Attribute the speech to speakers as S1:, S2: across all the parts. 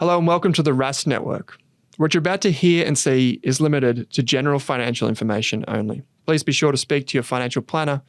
S1: Hello and welcome to the Rask Network. What you're about to hear and see is limited to general financial information only. Please be sure to speak to your financial planner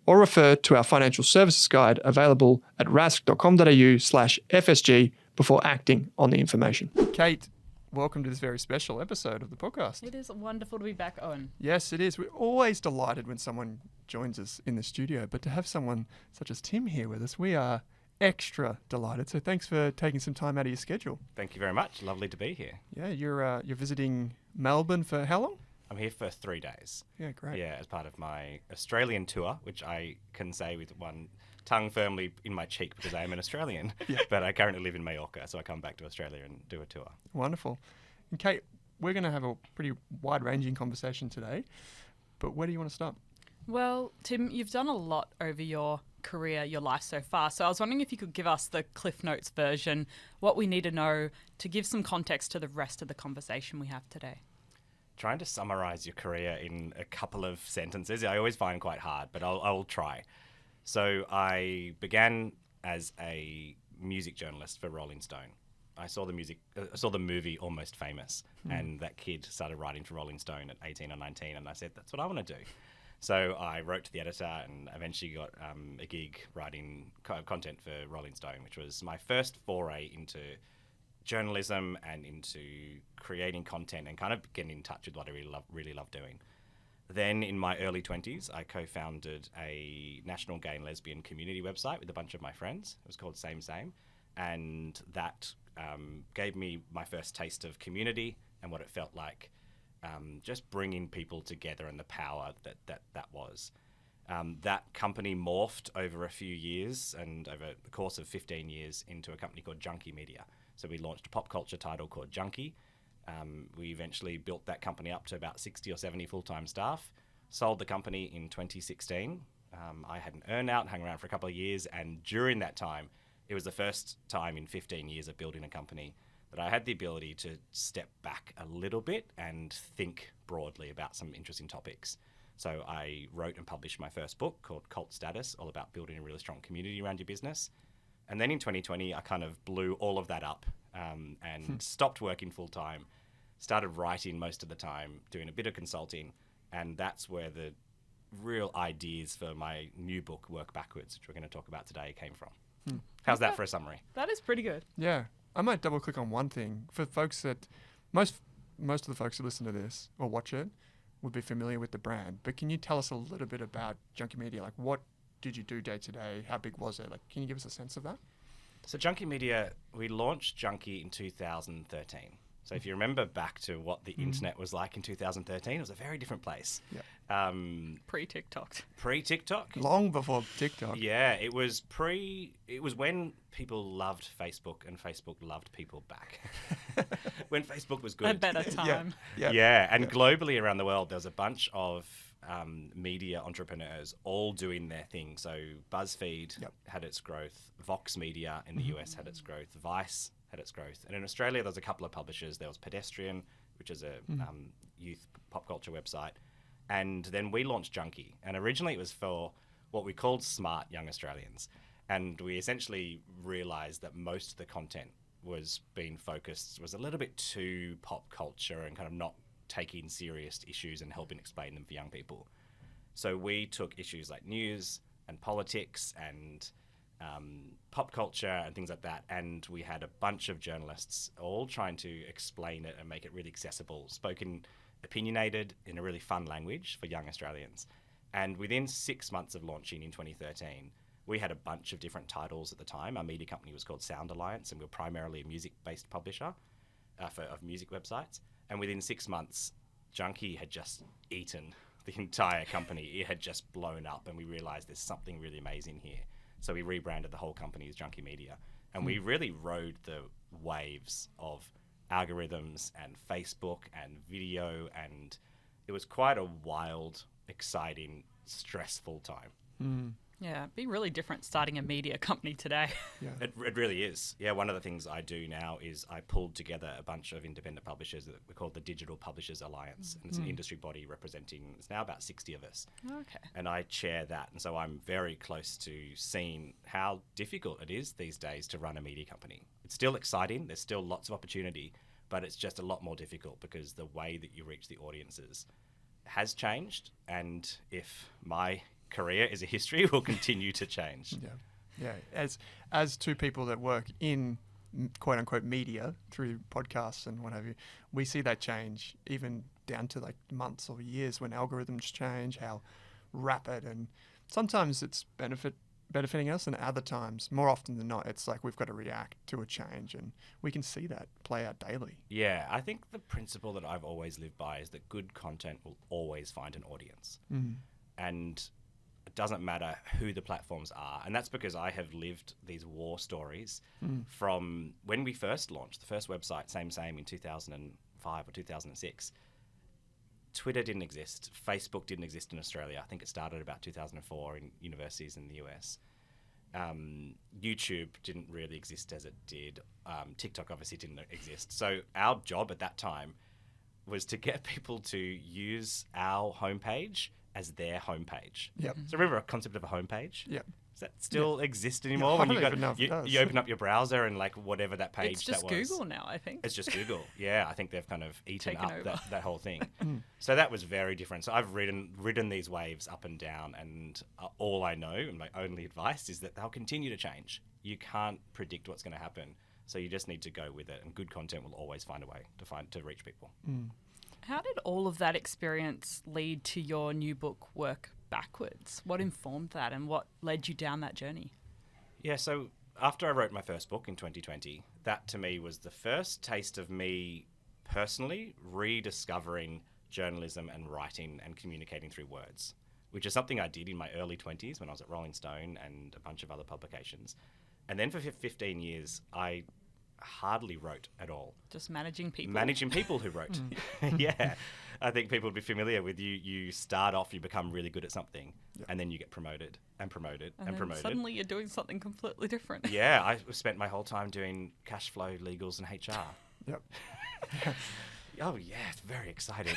S1: or refer to our financial services guide available at rask.com.au/FSG before acting on the information. Kate, welcome to this very special episode of the podcast.
S2: It is wonderful to be back, Owen.
S1: Yes, it is. We're always delighted when someone joins us in the studio, but to have someone such as Tim here with us, we are extra delighted. So thanks for taking some time out of your schedule.
S3: Thank you very much. Lovely to be here.
S1: Yeah, you're visiting Melbourne for how long?
S3: I'm here for 3 days.
S1: Yeah, great.
S3: Yeah, as part of my Australian tour, which I can say with one tongue firmly in my cheek because I am an Australian.
S1: Yeah.
S3: But I currently live in Mallorca, so I come back to Australia and do a tour.
S1: Wonderful. And Kate, we're going to have a pretty wide-ranging conversation today, but where do you want to start?
S2: Well, Tim, you've done a lot over your career, your life so far. So I was wondering if you could give us the Cliff Notes version, what we need to know to give some context to the rest of the conversation we have today.
S3: Trying to summarize your career in a couple of sentences, I always find quite hard, but I'll try. So I began as a music journalist for Rolling Stone. I saw the movie Almost Famous, and that kid started writing for Rolling Stone at 18 or 19, and I said, that's what I want to do. So I wrote to the editor and eventually got a gig writing content for Rolling Stone, which was my first foray into journalism and into creating content and kind of getting in touch with what I really love doing. Then in my early 20s, I co-founded a national gay and lesbian community website with a bunch of my friends. It was called Same Same. And that gave me my first taste of community and what it felt like. Just bringing people together and the power that was. That company morphed over a few years and over the course of 15 years into a company called Junkie Media. So we launched a pop culture title called Junkie. We eventually built that company up to about 60 or 70 full-time staff, sold the company in 2016. I had an earn-out, hung around for a couple of years, and during that time, it was the first time in 15 years of building a company that I had the ability to step back a little bit and think broadly about some interesting topics. So I wrote and published my first book called Cult Status, all about building a really strong community around your business. And then in 2020, I kind of blew all of that up and stopped working full-time, started writing most of the time, doing a bit of consulting, and that's where the real ideas for my new book, Work Backwards, which we're going to talk about today, came from. How's that for a summary?
S2: That is pretty good.
S1: Yeah. I might double click on one thing. For folks that, most of the folks who listen to this or watch it would be familiar with the brand, but can you tell us a little bit about Junkie Media? Like, what did you do day to day? How big was it? Like, can you give us a sense of that?
S3: So Junkie Media, we launched Junkie in 2013. So if you remember back to what the internet was like in 2013, it was a very different place.
S1: Yeah.
S2: Pre-TikTok.
S3: Pre-TikTok.
S1: Long before TikTok.
S3: Yeah, it was when people loved Facebook and Facebook loved people back. When Facebook was good.
S2: A better time.
S3: Yeah, and globally around the world, there was a bunch of media entrepreneurs all doing their thing. So BuzzFeed had its growth. Vox Media in the US had its growth. Vice had its growth. And in Australia, there was a couple of publishers. There was Pedestrian, which is a youth pop culture website. And then we launched Junkie. And originally it was for what we called smart young Australians. And we essentially realized that most of the content was a little bit too pop culture and kind of not taking serious issues and helping explain them for young people. So we took issues like news and politics and pop culture and things like that, and we had a bunch of journalists all trying to explain it and make it really accessible, spoken opinionated in a really fun language for young Australians. And within 6 months of launching in 2013, we had a bunch of different titles at the time. Our media company was called Sound Alliance, and we were primarily a music-based publisher of music websites. And within 6 months, Junkie had just eaten the entire company. It had just blown up, and we realized there's something really amazing here. So we rebranded the whole company as Junkie Media. And we really rode the waves of algorithms and Facebook and video, and it was quite a wild, exciting, stressful time.
S2: Yeah, it'd be really different starting a media company today.
S1: Yeah.
S3: It really is. Yeah, one of the things I do now is I pulled together a bunch of independent publishers that we call the Digital Publishers Alliance. And it's an industry body representing, it's now about 60 of us.
S2: Okay.
S3: And I chair that. And so I'm very close to seeing how difficult it is these days to run a media company. It's still exciting. There's still lots of opportunity, but it's just a lot more difficult because the way that you reach the audiences has changed. And if my career is a history, will continue to change.
S1: Yeah. As two people that work in quote unquote media through podcasts and what have you, we see that change even down to like months or years when algorithms change, how rapid, and sometimes it's benefiting us, and other times, more often than not, it's like we've got to react to a change, and we can see that play out daily.
S3: Yeah, I think the principle that I've always lived by is that good content will always find an audience. And it doesn't matter who the platforms are. And that's because I have lived these war stories from when we first launched the first website, same in 2005 or 2006. Twitter didn't exist. Facebook didn't exist in Australia. I think it started about 2004 in universities in the US. YouTube didn't really exist as it did. TikTok obviously didn't exist. So our job at that time was to get people to use our homepage as their homepage.
S1: Yep.
S3: So remember a concept of a homepage?
S1: Yep.
S3: Does that still exist anymore?
S1: I
S3: When
S1: don't even know if it
S3: you
S1: does.
S3: open up your browser and like whatever that page
S2: It's just
S3: that was.
S2: Google now, I think.
S3: It's just Google. Yeah, I think they've kind of eaten
S2: Taken
S3: up
S2: over.
S3: that whole thing. So that was very different. So I've ridden these waves up and down, and all I know and my only advice is that they'll continue to change. You can't predict what's going to happen, so you just need to go with it. And good content will always find a way to reach people.
S2: How did all of that experience lead to your new book, Work Backwards? What informed that, and what led you down that journey?
S3: Yeah, so after I wrote my first book in 2020, that to me was the first taste of me personally rediscovering journalism and writing and communicating through words, which is something I did in my early 20s when I was at Rolling Stone and a bunch of other publications. And then for 15 years, I hardly wrote at all.
S2: Just managing people?
S3: Managing people who wrote. Yeah. I think people would be familiar with you start off, you become really good at something, and then you get promoted and promoted and
S2: then
S3: promoted.
S2: Suddenly you're doing something completely different.
S3: Yeah, I spent my whole time doing cash flow, legals, and HR.
S1: Yep.
S3: Oh yeah, it's very exciting.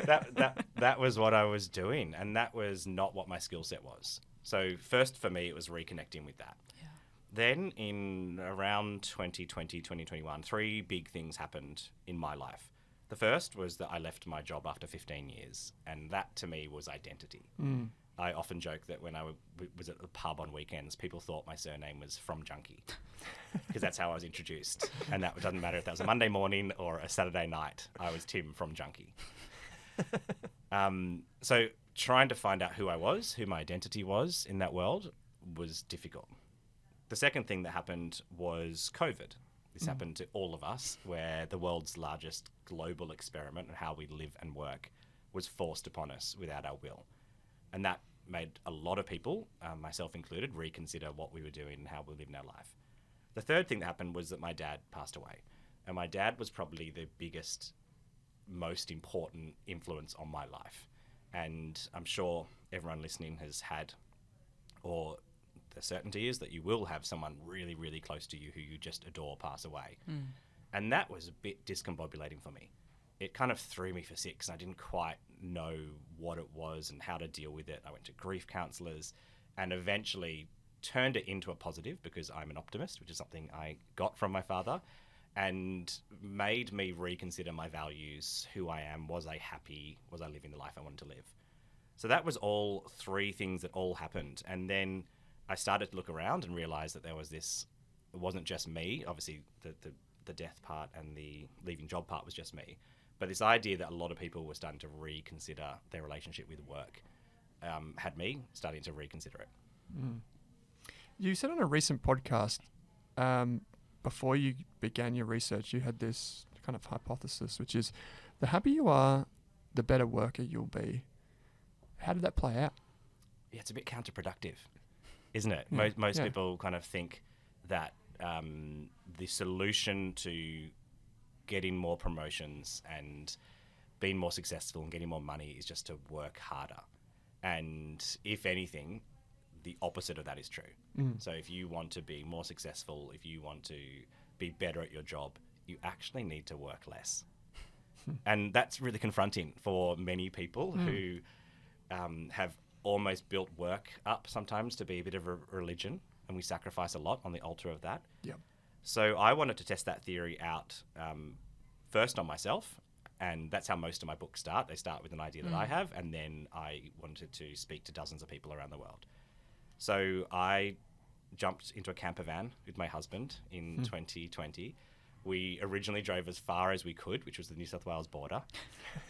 S3: that was what I was doing, and that was not what my skill set was. So first for me, it was reconnecting with that.
S2: Yeah.
S3: Then in around 2020, 2021, three big things happened in my life. The first was that I left my job after 15 years, and that to me was identity. I often joke that when I was at the pub on weekends, people thought my surname was from Junkie, because that's how I was introduced. And that doesn't matter if that was a Monday morning or a Saturday night, I was Tim from Junkie. So trying to find out who I was, who my identity was in that world, was difficult. The second thing that happened was COVID. This happened to all of us, where the world's largest global experiment on how we live and work was forced upon us without our will. And that made a lot of people, myself included, reconsider what we were doing and how we lived in our life. The third thing that happened was that my dad passed away. And my dad was probably the biggest, most important influence on my life. And I'm sure everyone listening has had, or the certainty is that you will have someone really, really close to you who you just adore pass away. And that was a bit discombobulating for me. It kind of threw me for six, and I didn't quite know what it was and how to deal with it. I went to grief counsellors and eventually turned it into a positive, because I'm an optimist, which is something I got from my father, and made me reconsider my values, who I am, was I happy, was I living the life I wanted to live. So that was all three things that all happened. And then I started to look around and realize that there was this, it wasn't just me, obviously the death part and the leaving job part was just me, but this idea that a lot of people were starting to reconsider their relationship with work had me starting to reconsider it.
S1: You said on a recent podcast, before you began your research, you had this kind of hypothesis, which is the happier you are, the better worker you'll be. How did that play out?
S3: Yeah, it's a bit counterproductive, isn't it?
S1: Yeah.
S3: Most people kind of think that the solution to getting more promotions and being more successful and getting more money is just to work harder. And if anything, the opposite of that is true. So if you want to be more successful, if you want to be better at your job, you actually need to work less. And that's really confronting for many people who have almost built work up sometimes to be a bit of a religion, and we sacrifice a lot on the altar of that.
S1: Yep.
S3: So I wanted to test that theory out first on myself, and that's how most of my books start. They start with an idea that I have, and then I wanted to speak to dozens of people around the world. So I jumped into a camper van with my husband in 2020. We originally drove as far as we could, which was the New South Wales border,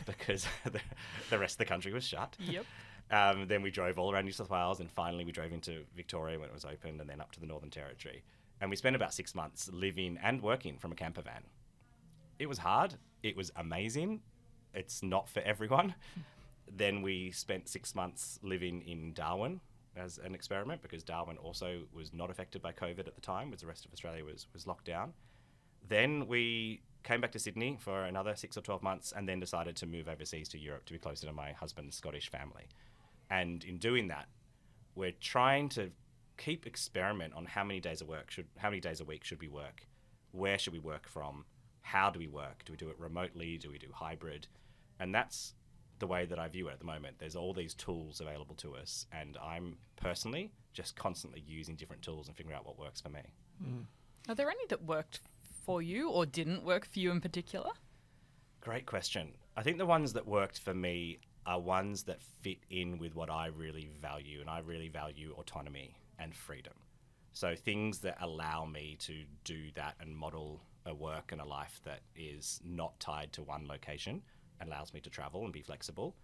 S3: because the rest of the country was shut.
S2: Yep.
S3: Then we drove all around New South Wales, and finally we drove into Victoria when it was open, and then up to the Northern Territory. And we spent about 6 months living and working from a camper van. It was hard. It was amazing. It's not for everyone. Then we spent 6 months living in Darwin as an experiment, because Darwin also was not affected by COVID at the time, as the rest of Australia was locked down. Then we came back to Sydney for another 6 or 12 months, and then decided to move overseas to Europe to be closer to my husband's Scottish family. And in doing that, we're trying to keep experiment on how many days a week should we work, where should we work from, how do we work, do we do it remotely, do we do hybrid? And that's the way that I view it at the moment. There's all these tools available to us, and I'm personally just constantly using different tools and figuring out what works for me.
S2: Are there any that worked for you or didn't work for you in particular?
S3: Great question. I think the ones that worked for me are ones that fit in with what I really value, and I really value autonomy and freedom. So things that allow me to do that and model a work and a life that is not tied to one location, allows me to travel and be flexible.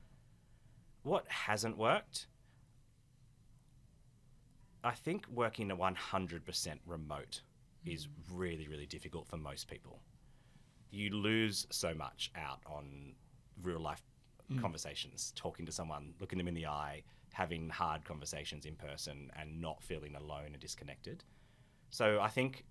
S3: What hasn't worked? I think working 100% remote is really, really difficult for most people. You lose so much out on real life conversations, talking to someone, looking them in the eye, having hard conversations in person, and not feeling alone and disconnected. So I think,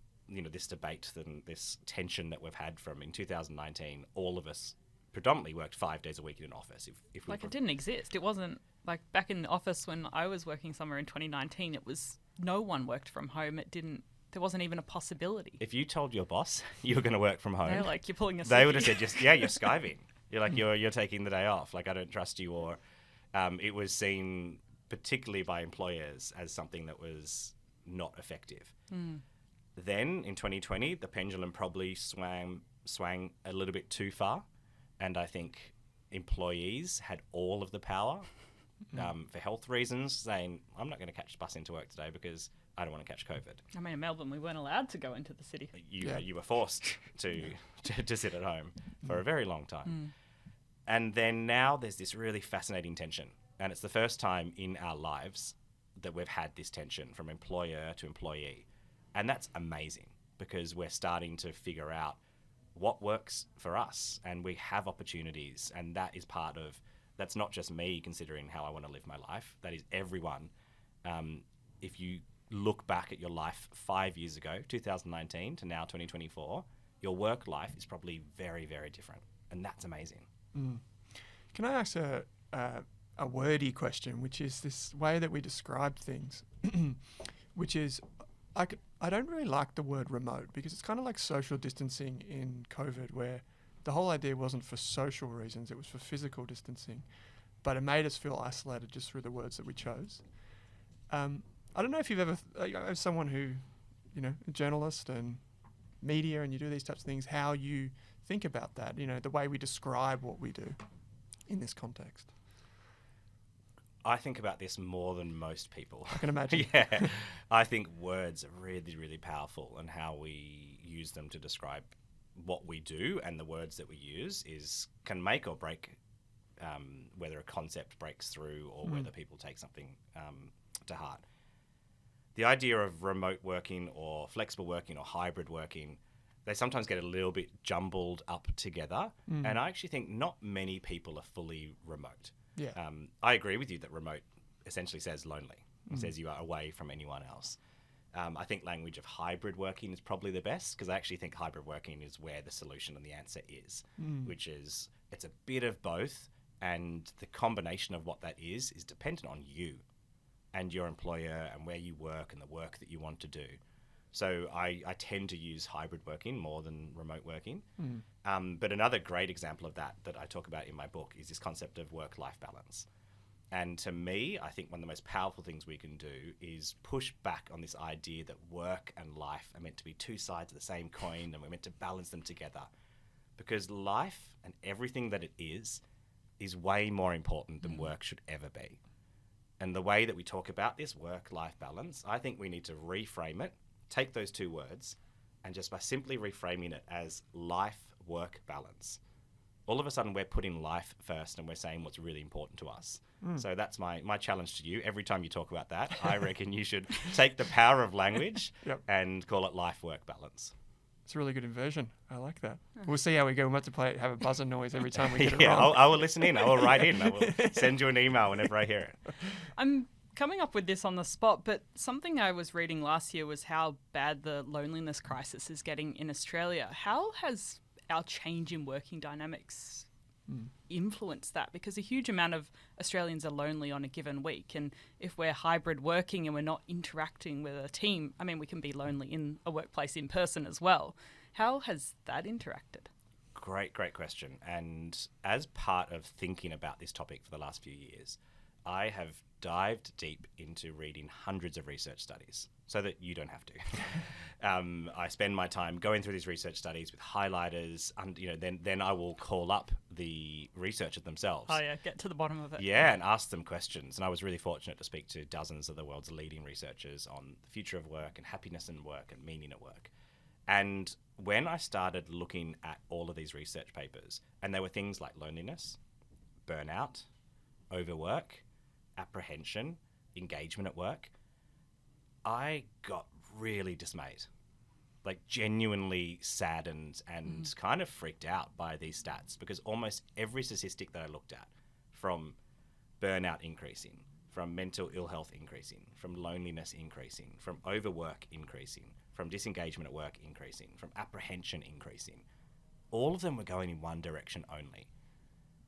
S3: this debate and this tension that we've had from in 2019, all of us predominantly worked 5 days a week in an office. If
S2: It didn't exist. It wasn't like back in the office when I was working somewhere in 2019, it was no one worked from home. There wasn't even a possibility.
S3: If you told your boss you were going to work from home,
S2: They're like, you're pulling a
S3: they would have said, you're skiving. You're like, you're taking the day off. Like, I don't trust you. Or it was seen, particularly by employers, as something that was not effective. Then in 2020, the pendulum probably swang a little bit too far. And I think employees had all of the power for health reasons, saying, I'm not going to catch the bus into work today because I don't want to catch COVID.
S2: I mean, in Melbourne, we weren't allowed to go into the city.
S3: You were forced to sit at home for a very long time. And then now there's this really fascinating tension. And it's the first time in our lives that we've had this tension from employer to employee. And that's amazing, because we're starting to figure out what works for us, and we have opportunities. And that is that's not just me considering how I want to live my life. That is everyone. If you look back at your life 5 years ago, 2019 to now 2024, your work life is probably very, very different. And that's amazing.
S1: Can I ask a wordy question, which is this way that we describe things, which is, I don't really like the word remote, because it's kind of like social distancing in COVID, where the whole idea wasn't for social reasons, it was for physical distancing, but it made us feel isolated just through the words that we chose. I don't know if you've ever, as someone who, a journalist and media, and you do these types of things, how you think about that, the way we describe what we do in this context.
S3: I think about this more than most people.
S1: I can imagine.
S3: Yeah. I think words are really, really powerful, and how we use them to describe what we do, and the words that we use can make or break whether a concept breaks through or whether people take something to heart. The idea of remote working or flexible working or hybrid working, they sometimes get a little bit jumbled up together. And I actually think not many people are fully remote.
S1: Yeah.
S3: I agree with you that remote essentially says lonely. It says you are away from anyone else. I think language of hybrid working is probably the best, because I actually think hybrid working is where the solution and the answer is, which is it's a bit of both, and the combination of what that is dependent on you. and your employer and where you work and the work that you want to do. So I tend to use hybrid working more than remote working. But another great example of that I talk about in my book is this concept of work-life balance. And to me, I think one of the most powerful things we can do is push back on this idea that work and life are meant to be two sides of the same coin and we're meant to balance them together. Because life and everything that it is way more important than work should ever be. And the way that we talk about this work-life balance, I think we need to reframe it, take those two words, and just by simply reframing it as life-work balance, all of a sudden we're putting life first and we're saying what's really important to us. So that's my challenge to you. Every time you talk about that, I reckon you should take the power of language and call it life-work balance.
S1: It's a really good inversion. I like that. We'll see how we go. We'll have to have a buzzer noise every time we get it wrong.
S3: I will listen in. I will write in. I will send you an email whenever I hear it.
S2: I'm coming up with this on the spot, but something I was reading last year was how bad the loneliness crisis is getting in Australia. How has our change in working dynamics influenced that? Because a huge amount of Australians are lonely on a given week, and if we're hybrid working and we're not interacting with a team, I mean, we can be lonely in a workplace in person as well. How has that interacted?
S3: Great question. And as part of thinking about this topic for the last few years, I have dived deep into reading hundreds of research studies so that you don't have to. I spend my time going through these research studies with highlighters, and then I will call up the researchers themselves.
S2: Oh yeah, get to the bottom of it.
S3: Yeah, and ask them questions. And I was really fortunate to speak to dozens of the world's leading researchers on the future of work and happiness in work and meaning at work. And when I started looking at all of these research papers, and there were things like loneliness, burnout, overwork, apprehension, engagement at work, I got really dismayed, like genuinely saddened and kind of freaked out by these stats, because almost every statistic that I looked at, from burnout increasing, from mental ill health increasing, from loneliness increasing, from overwork increasing, from disengagement at work increasing, from apprehension increasing, all of them were going in one direction only.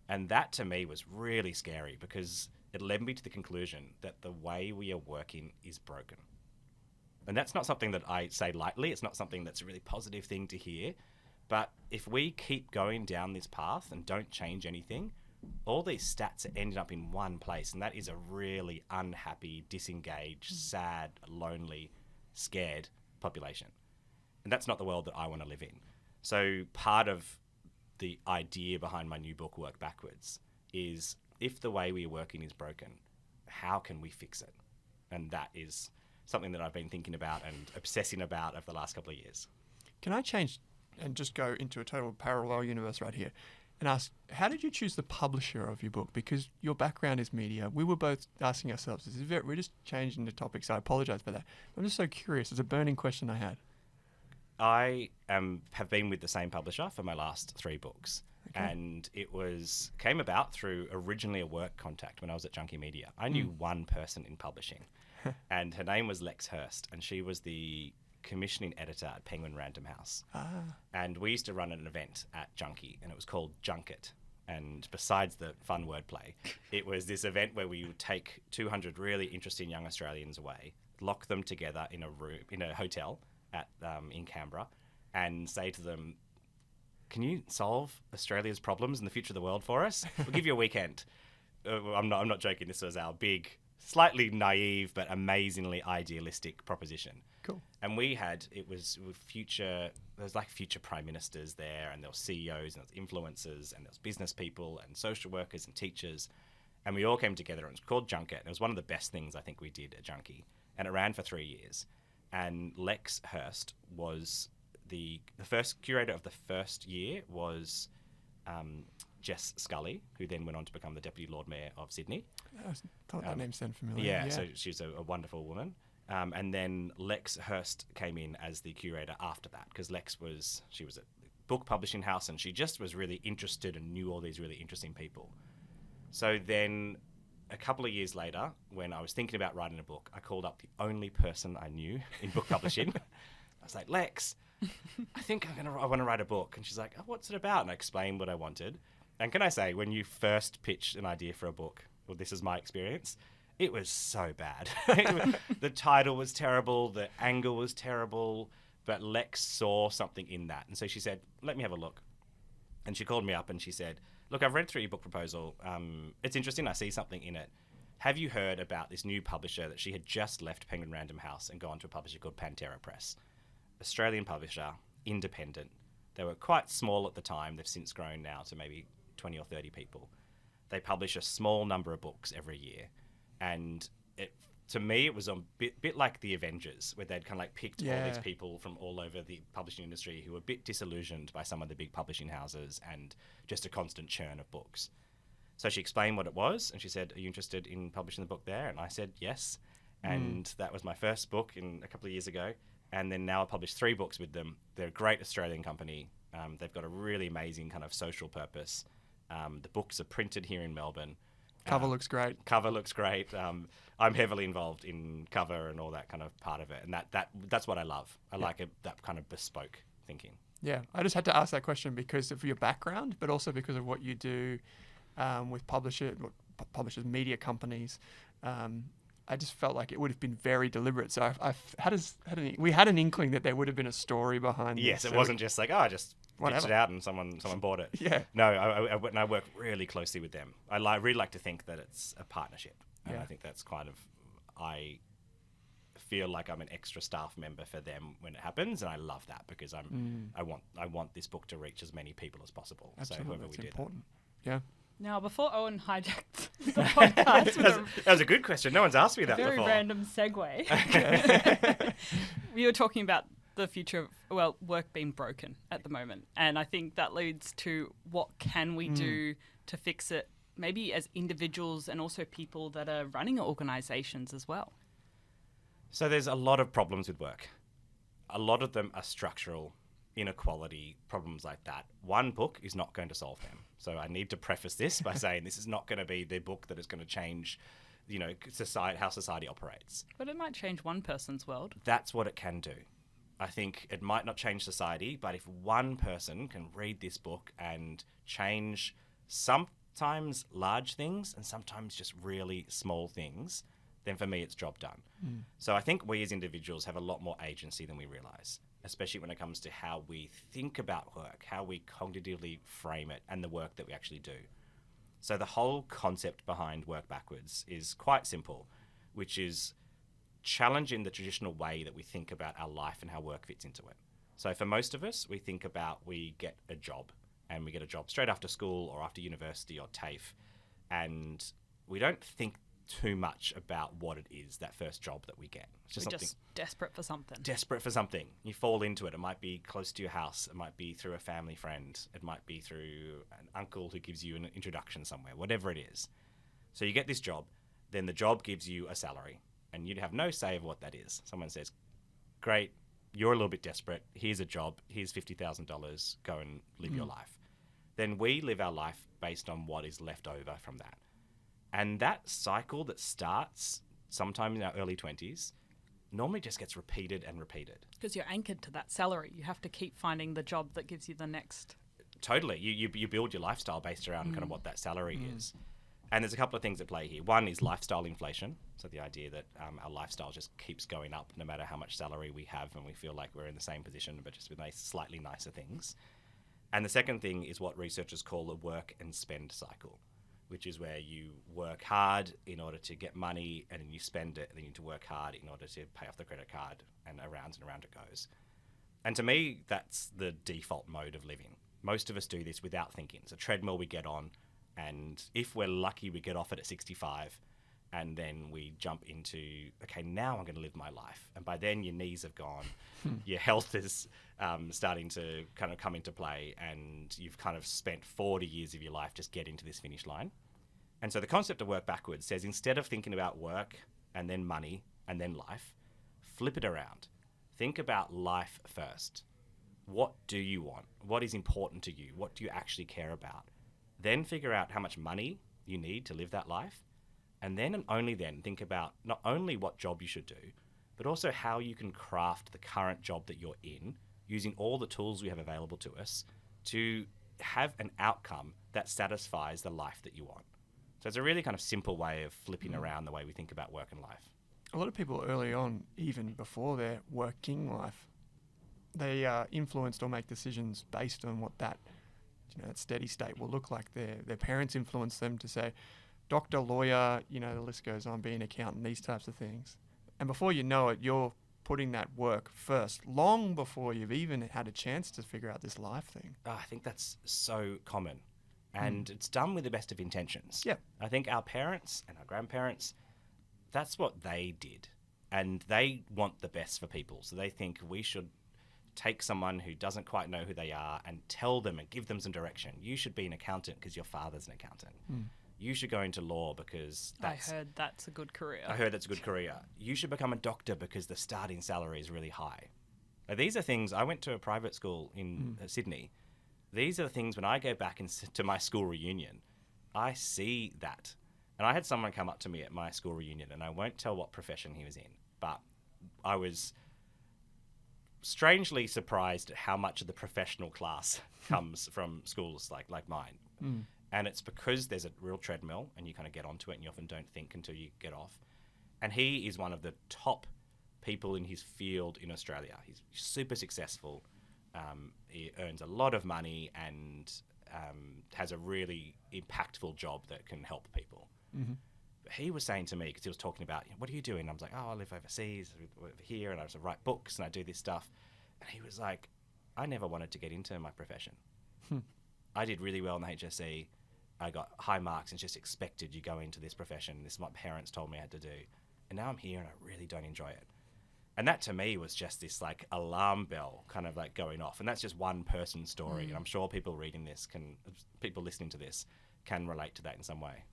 S3: And that to me was really scary, because it led me to the conclusion that the way we are working is broken. And that's not something that I say lightly. It's not something that's a really positive thing to hear. But if we keep going down this path and don't change anything, all these stats are ending up in one place. And that is a really unhappy, disengaged, sad, lonely, scared population. And that's not the world that I want to live in. So part of the idea behind my new book, Work Backwards, is if the way we are working is broken, how can we fix it? And that is something that I've been thinking about and obsessing about over the last couple of years.
S1: Can I change and just go into a total parallel universe right here and ask, how did you choose the publisher of your book? Because your background is media. We were both asking ourselves, we're just changing the topic, so I apologize for that. I'm just so curious. It's a burning question I had.
S3: I have been with the same publisher for my last 3 books. Okay. And it came about through originally a work contact when I was at Junkie Media. I knew one person in publishing, and her name was Lex Hurst, and she was the commissioning editor at Penguin Random House. And we used to run an event at Junkie, and it was called Junket. And besides the fun wordplay, it was this event where we would take 200 really interesting young Australians away, lock them together in a room, in a hotel in Canberra, and say to them, can you solve Australia's problems and the future of the world for us? We'll give you a weekend. I'm not joking. This was our big, slightly naive but amazingly idealistic proposition.
S1: Cool.
S3: And it was future prime ministers there, and there were CEOs, and there was influencers, and there was business people and social workers and teachers. And we all came together, and it was called Junket. It was one of the best things I think we did at Junkie. And it ran for 3 years. And Lex Hurst was the first curator of the first year was Jess Scully, who then went on to become the Deputy Lord Mayor of Sydney.
S1: I thought that name sounded familiar.
S3: Yeah, so she's a wonderful woman. And then Lex Hurst came in as the curator after that, because she was a book publishing house, and she just was really interested and knew all these really interesting people. So then a couple of years later, when I was thinking about writing a book, I called up the only person I knew in book publishing. I was like, Lex, I think I want to write a book. And she's like, oh, what's it about? And I explained what I wanted. And can I say, when you first pitch an idea for a book, well, this is my experience, It was so bad. The title was terrible. The angle was terrible. But Lex saw something in that. And so she said, let me have a look. And she called me up and she said, look, I've read through your book proposal. It's interesting. I see something in it. Have you heard about this new publisher that she had just left Penguin Random House and gone to a publisher called Pantera Press? Australian publisher, independent. They were quite small at the time. They've since grown now to maybe 20 or 30 people. They publish a small number of books every year. And to me, it was a bit like the Avengers, where they'd kind of like picked all these people from all over the publishing industry who were a bit disillusioned by some of the big publishing houses and just a constant churn of books. So she explained what it was, and she said, are you interested in publishing the book there? And I said, yes. And that was my first book a couple of years ago. And then now I published 3 books with them. They're a great Australian company. They've got a really amazing kind of social purpose. The books are printed here in Melbourne.
S1: Cover looks great.
S3: Cover looks great. I'm heavily involved in cover and all that kind of part of it. And that's what I love. I like that kind of bespoke thinking. Yeah,
S1: I just had to ask that question because of your background, but also because of what you do with publishers, media companies. I just felt like it would have been very deliberate. So we had an inkling that there would have been a story behind this.
S3: Yes, it wasn't just like, I just pitched it out and someone bought it.
S1: Yeah.
S3: No, I work really closely with them. I really like to think that it's a partnership. And I think that's kind of, I feel like I'm an extra staff member for them when it happens. And I love that because I want this book to reach as many people as possible.
S1: Absolutely,
S3: so whoever
S1: that's
S3: we do
S1: important. Yeah.
S2: Now, before Owen hijacked the podcast
S3: that was a good question. No one's asked me that
S2: very
S3: before.
S2: Random segue, we were talking about the future of, work being broken at the moment. And I think that leads to what can we do to fix it, maybe as individuals and also people that are running organisations as well.
S3: So there's a lot of problems with work. A lot of them are structural, inequality, problems like that. One book is not going to solve them. So I need to preface this by saying this is not going to be the book that is going to change, society, how society operates.
S2: But it might change one person's world.
S3: That's what it can do. I think it might not change society, but if one person can read this book and change sometimes large things and sometimes just really small things, then for me it's job done. So I think we as individuals have a lot more agency than we realise, especially when it comes to how we think about work, how we cognitively frame it, and the work that we actually do. So the whole concept behind work backwards is quite simple, which is challenging the traditional way that we think about our life and how work fits into it. So for most of us, we think about we get a job, and we get a job straight after school or after university or TAFE, and we don't think too much about what it is, that first job that we get. It's just
S2: We're
S3: something
S2: just desperate for something.
S3: Desperate for something. You fall into it. It might be close to your house. It might be through a family friend. It might be through an uncle who gives you an introduction somewhere, whatever it is. So you get this job, then the job gives you a salary, and you have no say of what that is. Someone says, great, you're a little bit desperate. Here's a job. Here's $50,000. Go and live your life. Then we live our life based on what is left over from that. And that cycle that starts sometime in our early 20s normally just gets repeated and repeated.
S2: Because you're anchored to that salary. You have to keep finding the job that gives you the next.
S3: Totally. You build your lifestyle based around kind of what that salary is. And there's a couple of things at play here. One is lifestyle inflation. So the idea that our lifestyle just keeps going up no matter how much salary we have, and we feel like we're in the same position but just with slightly nicer things. And the second thing is what researchers call the work and spend cycle, which is where you work hard in order to get money, and then you spend it, and then you need to work hard in order to pay off the credit card, and around it goes. And to me, that's the default mode of living. Most of us do this without thinking. It's a treadmill we get on, and if we're lucky, we get off it at 65, and then we jump into, okay, now I'm going to live my life. And by then, your knees have gone, your health is starting to kind of come into play, and you've kind of spent 40 years of your life just getting to this finish line. And so the concept of work backwards says, instead of thinking about work and then money and then life, flip it around. Think about life first. What do you want? What is important to you? What do you actually care about? Then figure out how much money you need to live that life. And then and only then think about not only what job you should do, but also how you can craft the current job that you're in using all the tools we have available to us to have an outcome that satisfies the life that you want. So it's a really kind of simple way of flipping around the way we think about work and life.
S1: A lot of people early on, even before their working life, they influenced or make decisions based on what that, that steady state will look like. Their parents influence them to say, doctor, lawyer, the list goes on, be an accountant, these types of things. And before you know it, you're putting that work first, long before you've even had a chance to figure out this life thing.
S3: I think that's so common. And it's done with the best of intentions.
S1: Yep.
S3: I think our parents and our grandparents, that's what they did. And they want the best for people. So they think we should take someone who doesn't quite know who they are and tell them and give them some direction. You should be an accountant because your father's an accountant. You should go into law because that's...
S2: I heard that's a good career. You should become a doctor because the starting salary is really high. Now, these are things... I went to a private school in Sydney. These are the things when I go back to my school reunion, I see that. And I had someone come up to me at my school reunion, and I won't tell what profession he was in, but I was strangely surprised at how much of the professional class comes from schools like mine. And it's because there's a real treadmill and you kind of get onto it and you often don't think until you get off. And he is one of the top people in his field in Australia. He's super successful. He earns a lot of money and has a really impactful job that can help people. But he was saying to me, because he was talking about, what are you doing? And I was like, I live overseas, over here, and I just write books and I do this stuff. And he was like, I never wanted to get into my profession. I did really well in the HSC. I got high marks and just expected you go into this profession. This is what parents told me I had to do. And now I'm here and I really don't enjoy it. And that to me was just this like alarm bell kind of like going off. And that's just one person's story. And I'm sure people listening to this can relate to that in some way.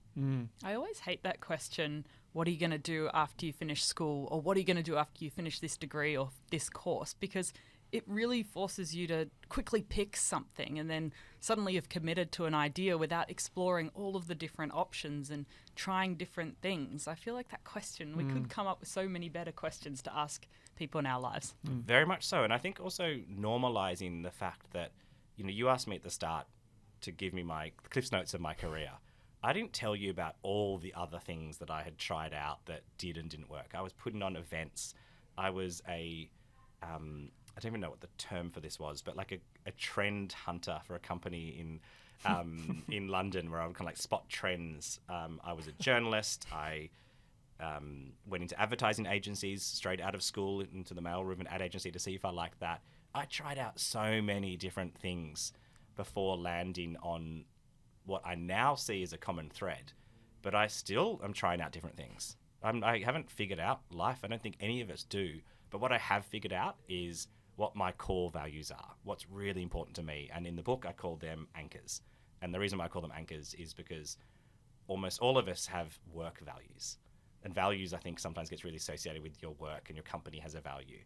S2: I always hate that question, what are you going to do after you finish school? Or what are you going to do after you finish this degree or this course? Because it really forces you to quickly pick something and then suddenly you've committed to an idea without exploring all of the different options and trying different things. I feel like that question, we could come up with so many better questions to ask people in our lives.
S3: Very much so. And I think also normalizing the fact that, you asked me at the start to give me my Cliff's Notes of my career. I didn't tell you about all the other things that I had tried out that did and didn't work. I was putting on events. I was I don't even know what the term for this was, but like a trend hunter for a company in London where I would kind of like spot trends. I was a journalist. I went into advertising agencies straight out of school into the mailroom and ad agency to see if I liked that. I tried out so many different things before landing on what I now see as a common thread, but I still am trying out different things. I haven't figured out life. I don't think any of us do. But what I have figured out is what my core values are, what's really important to me. And in the book, I call them anchors. And the reason why I call them anchors is because almost all of us have work values. And values, I think, sometimes gets really associated with your work and your company has a value.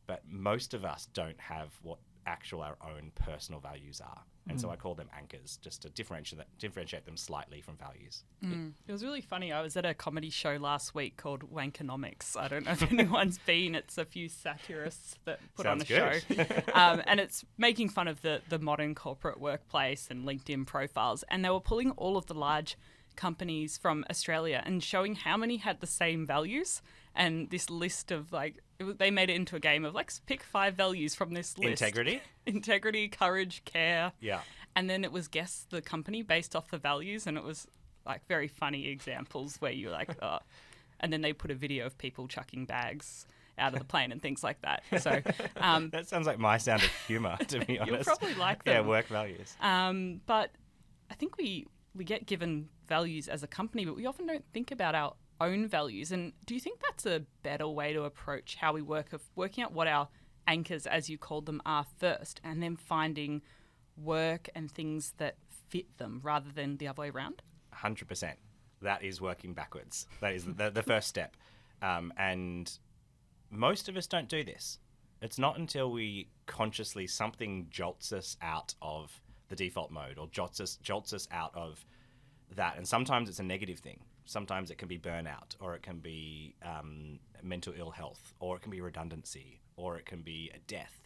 S3: But most of us don't have what our own personal values are. And so I call them anchors, just to differentiate them slightly from values.
S2: It was really funny. I was at a comedy show last week called Wankonomics. I don't know if anyone's been. It's a few satirists that put on a show. And it's making fun of the modern corporate workplace and LinkedIn profiles. And they were pulling all of the large companies from Australia and showing how many had the same values. And this list of they made it into a game of pick 5 values from this list. Integrity, courage, care.
S3: Yeah.
S2: And then it was guess the company based off the values, and it was very funny examples where you're oh. And then they put a video of people chucking bags out of the plane and things like that. So
S3: that sounds like my sound of humour, to be honest.
S2: You'll probably like them.
S3: Yeah, work values.
S2: But I think we get given values as a company, but we often don't think about our own values. And do you think that's a better way to approach how we work, of working out what our anchors, as you called them, are first, and then finding work and things that fit them rather than the other way around?
S3: 100%. That is working backwards. That is the first step. And most of us don't do this. It's not until we consciously, something jolts us out of the default mode or jolts us out of that. And sometimes it's a negative thing. Sometimes it can be burnout, or it can be mental ill health, or it can be redundancy, or it can be a death.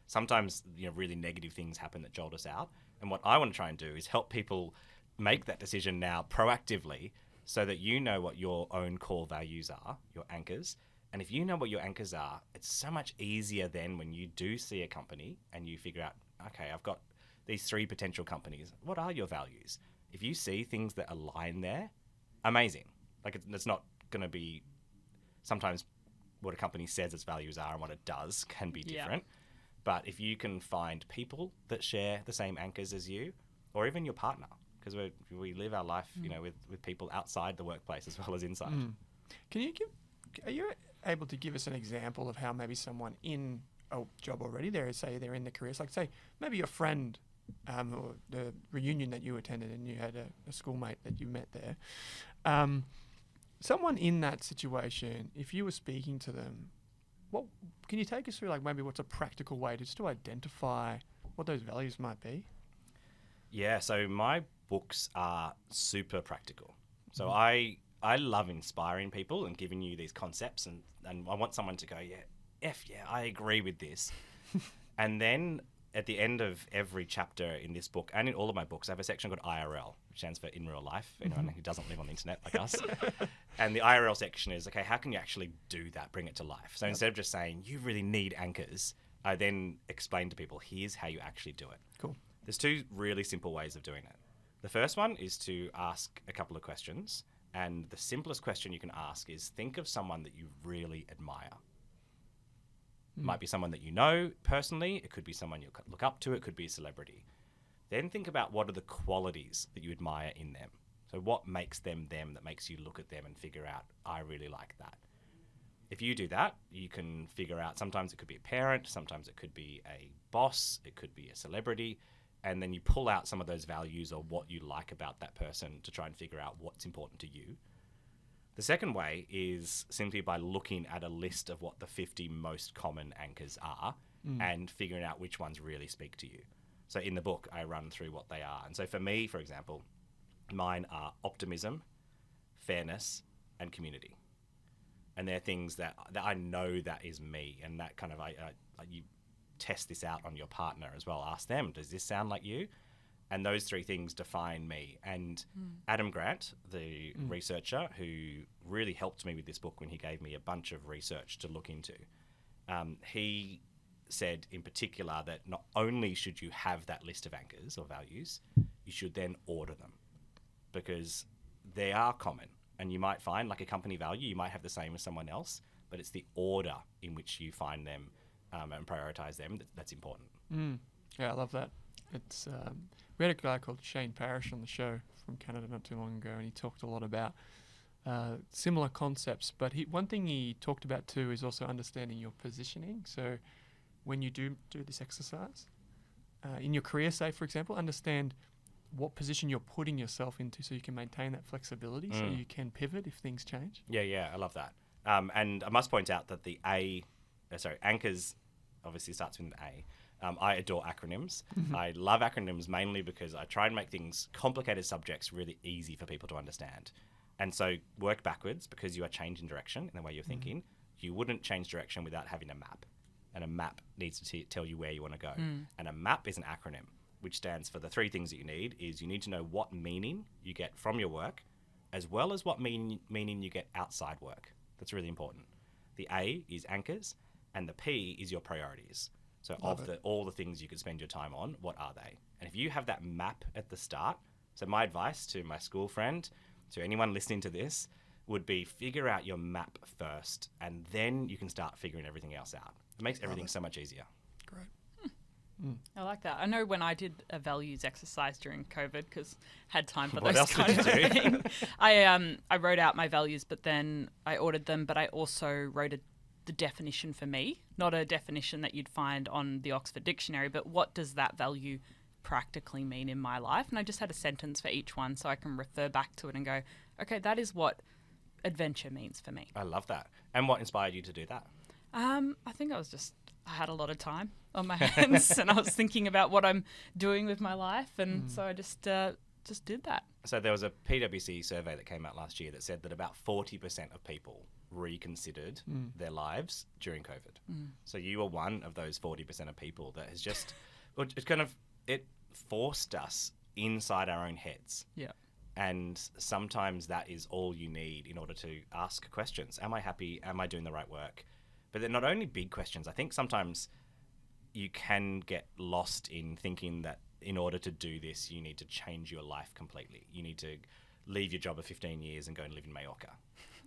S3: Sometimes really negative things happen that jolt us out. And what I want to try and do is help people make that decision now proactively so that you know what your own core values are, your anchors. And if you know what your anchors are, it's so much easier then when you do see a company and you figure out, okay, I've got these 3 potential companies. What are your values? If you see things that align there, amazing. Like it's not going to be, sometimes what a company says its values are and what it does can be different. But if you can find people that share the same anchors as you, or even your partner, because we live our life, you know, with people outside the workplace as well as inside.
S1: Are you able to give us an example of how maybe someone in a job already, say they're in the careers, like say maybe your friend or the reunion that you attended and you had a schoolmate that you met there, someone in that situation, if you were speaking to them, what can you take us through, like maybe what's a practical way just to identify what those values might be?
S3: Yeah, so my books are super practical. So I love inspiring people and giving you these concepts, and I want someone to go, yeah, I agree with this. And then at the end of every chapter in this book, and in all of my books, I have a section called IRL, which stands for in real life, anyone who doesn't live on the internet like us. And the IRL section is, okay, how can you actually do that, bring it to life? So instead of just saying, you really need anchors, I then explain to people, here's how you actually do it.
S1: Cool.
S3: There's 2 really simple ways of doing it. The first one is to ask a couple of questions. And the simplest question you can ask is, think of someone that you really admire. It might be someone that you know personally. It could be someone you look up to. It could be a celebrity. Then think about what are the qualities that you admire in them. So what makes them them that makes you look at them and figure out, I really like that. If you do that, you can figure out, sometimes it could be a parent, sometimes it could be a boss, it could be a celebrity. And then you pull out some of those values or what you like about that person to try and figure out what's important to you. The second way is simply by looking at a list of what the 50 most common anchors are and figuring out which ones really speak to you. So in the book, I run through what they are. And so for me, for example, mine are optimism, fairness, and community. And they're things that I know that is me, and that kind of, you test this out on your partner as well. Ask them, does this sound like you? And those 3 things define me. And Adam Grant, the researcher who really helped me with this book when he gave me a bunch of research to look into, he said in particular that not only should you have that list of anchors or values, you should then order them, because they are common. And you might find, like a company value, you might have the same as someone else, but it's the order in which you find them and prioritize them that's important.
S1: Yeah, I love that. It's we had a guy called Shane Parrish on the show from Canada not too long ago, and he talked a lot about similar concepts. But one thing he talked about too is also understanding your positioning. So when you do this exercise in your career, say for example, understand what position you're putting yourself into, so you can maintain that flexibility, so you can pivot if things change.
S3: Yeah, I love that. And I must point out that the anchors obviously starts with an A. I adore acronyms. I love acronyms mainly because I try and make things, complicated subjects, really easy for people to understand. And so work backwards, because you are changing direction in the way you're thinking. You wouldn't change direction without having a map. And a map needs to tell you where you want to go. And a map is an acronym, which stands for the 3 things that you need. Is you need to know what meaning you get from your work, as well as what meaning you get outside work. That's really important. The A is anchors, and the P is your priorities. So all the things you could spend your time on, what are they? And if you have that map at the start, so my advice to my school friend, to anyone listening to this, would be figure out your map first, and then you can start figuring everything else out. It makes everything so much easier.
S1: Great.
S2: I like that. I know when I did a values exercise during COVID, because had time for
S3: What
S2: those
S3: else
S2: kind
S3: did
S2: of
S3: you do?
S2: things, I wrote out my values, but then I ordered them. But I also wrote the definition for me, not a definition that you'd find on the Oxford Dictionary, but what does that value practically mean in my life? And I just had a sentence for each one, so I can refer back to it and go, okay, that is what adventure means for me.
S3: I love that. And what inspired you to do that?
S2: I think I had a lot of time on my hands, and I was thinking about what I'm doing with my life, and so I just did that.
S3: So there was a PwC survey that came out last year that said that about 40% of people reconsidered their lives during COVID. So you were one of those 40% of people that has just, it forced us inside our own heads.
S2: Yeah.
S3: And sometimes that is all you need in order to ask questions. Am I happy? Am I doing the right work? But they're not only big questions. I think sometimes you can get lost in thinking that in order to do this, you need to change your life completely. You need to leave your job of 15 years and go and live in Mallorca.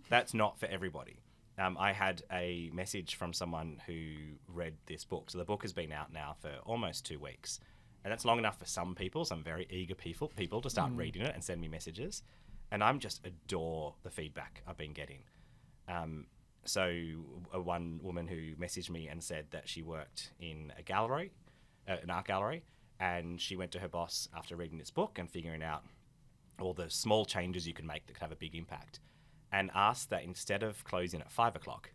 S3: That's not for everybody. I had a message from someone who read this book. So the book has been out now for almost 2 weeks. And that's long enough for some people, some very eager people to start reading it and send me messages. And I'm just adore the feedback I've been getting. So one woman who messaged me and said that she worked in a gallery, an art gallery, and she went to her boss after reading this book and figuring out all the small changes you can make that could have a big impact, and asked that instead of closing at 5 o'clock,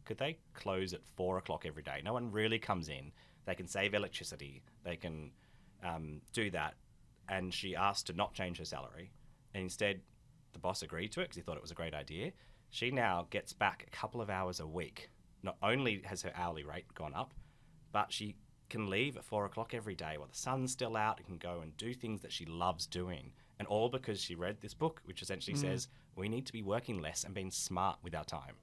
S3: could they close at 4 o'clock every day? No one really comes in. They can save electricity. They can do that. And she asked to not change her salary. And instead, the boss agreed to it because he thought it was a great idea. She now gets back a couple of hours a week. Not only has her hourly rate gone up, but she can leave at 4 o'clock every day while the sun's still out and can go and do things that she loves doing. And all because she read this book, which essentially says we need to be working less and being smart with our time.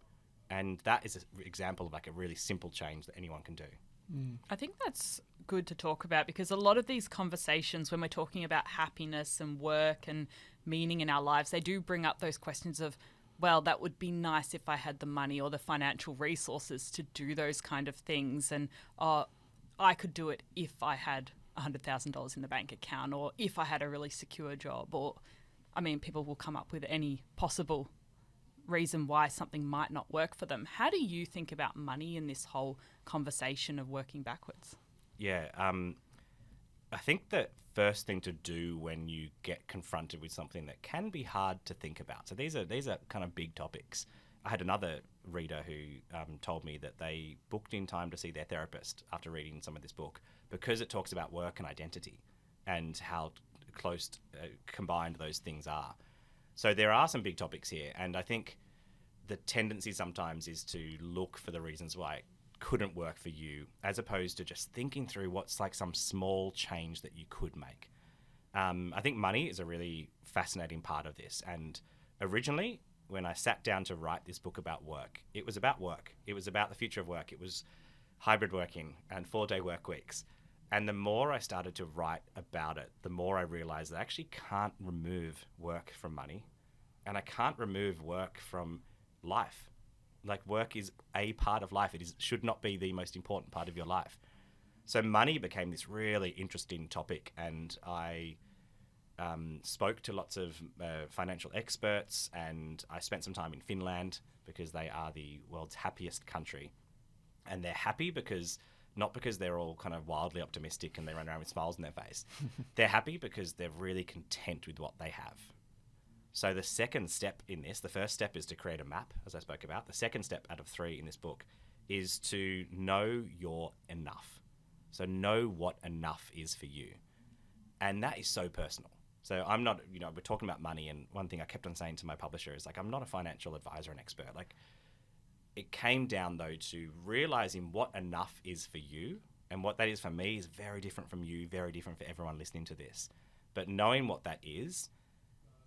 S3: And that is an example of like a really simple change that anyone can do.
S2: I think that's good to talk about, because a lot of these conversations, when we're talking about happiness and work and meaning in our lives, they do bring up those questions of, well, that would be nice if I had the money or the financial resources to do those kind of things. And I could do it if I had $100,000 in the bank account, or if I had a really secure job, or, I mean, people will come up with any possible reason why something might not work for them. How do you think about money in this whole conversation of working backwards?
S3: Yeah, I think the first thing to do when you get confronted with something that can be hard to think about. So these are kind of big topics. I had another reader who told me that they booked in time to see their therapist after reading some of this book because it talks about work and identity and how close combined those things are. So there are some big topics here, and I think the tendency sometimes is to look for the reasons why it couldn't work for you, as opposed to just thinking through what's like some small change that you could make. I think money is a really fascinating part of this, and originally, when I sat down to write this book about work, it was about work. It was about the future of work. It was hybrid working and 4-day work weeks. And the more I started to write about it, the more I realized that I actually can't remove work from money, and I can't remove work from life. Like, work is a part of life. It should not be the most important part of your life. So money became this really interesting topic, and I spoke to lots of financial experts, and I spent some time in Finland because they are the world's happiest country. And they're happy not because they're all kind of wildly optimistic and they run around with smiles on their face. They're happy because they're really content with what they have. So the second step in this, the first step is to create a map, as I spoke about. The second step out of 3 in this book is to know your enough. So know what enough is for you. And that is so personal. So I'm not, we're talking about money, and one thing I kept on saying to my publisher is like, I'm not a financial advisor and expert. Like, it came down, though, to realizing what enough is for you, and what that is for me is very different from you, very different for everyone listening to this. But knowing what that is,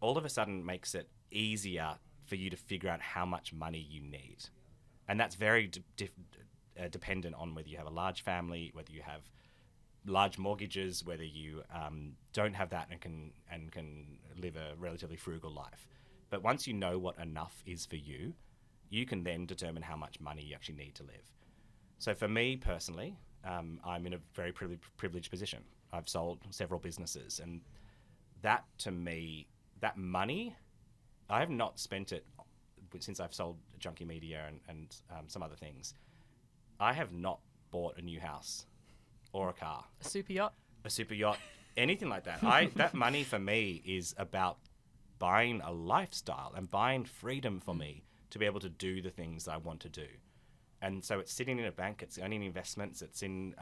S3: all of a sudden makes it easier for you to figure out how much money you need. And that's very dependent on whether you have a large family, whether you have large mortgages, whether you don't have that and can live a relatively frugal life. But once you know what enough is for you, you can then determine how much money you actually need to live. So for me personally, I'm in a very privileged position. I've sold several businesses, and that, to me, that money, I have not spent it since I've sold Junkie Media and some other things. I have not bought a new house or a car.
S2: A super yacht,
S3: anything like that. That money for me is about buying a lifestyle and buying freedom for me to be able to do the things I want to do. And so it's sitting in a bank, it's owning investments, it's in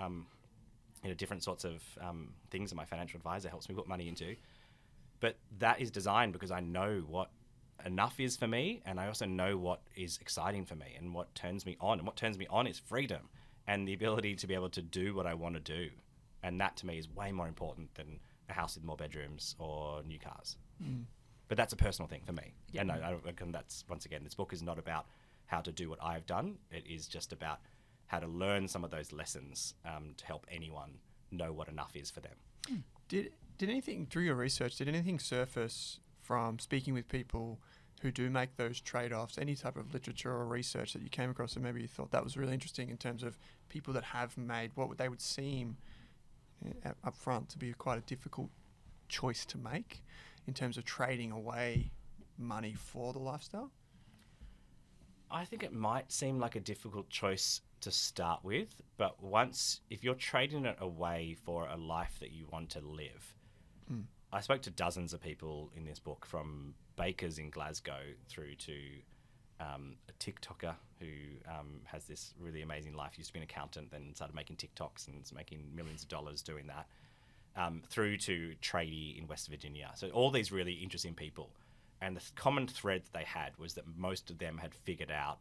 S3: different sorts of things that my financial advisor helps me put money into. But that is designed because I know what enough is for me, and I also know what is exciting for me and what turns me on. And what turns me on is freedom and the ability to be able to do what I want to do. And that, to me, is way more important than a house with more bedrooms or new cars. But that's a personal thing for me.
S2: Yeah.
S3: And I reckon that's, once again, this book is not about how to do what I've done. It is just about how to learn some of those lessons to help anyone know what enough is for them.
S1: Did anything, through your research, did anything surface from speaking with people who do make those trade-offs, any type of literature or research that you came across and maybe you thought that was really interesting in terms of people that have made what they would seem up front to be quite a difficult choice to make in terms of trading away money for the lifestyle?
S3: I think it might seem like a difficult choice to start with, but if you're trading it away for a life that you want to live, I spoke to dozens of people in this book, from bakers in Glasgow through to a TikToker who has this really amazing life. Used to be an accountant, then started making TikToks and is making millions of dollars doing that, through to tradie in West Virginia. So all these really interesting people. And the common thread that they had was that most of them had figured out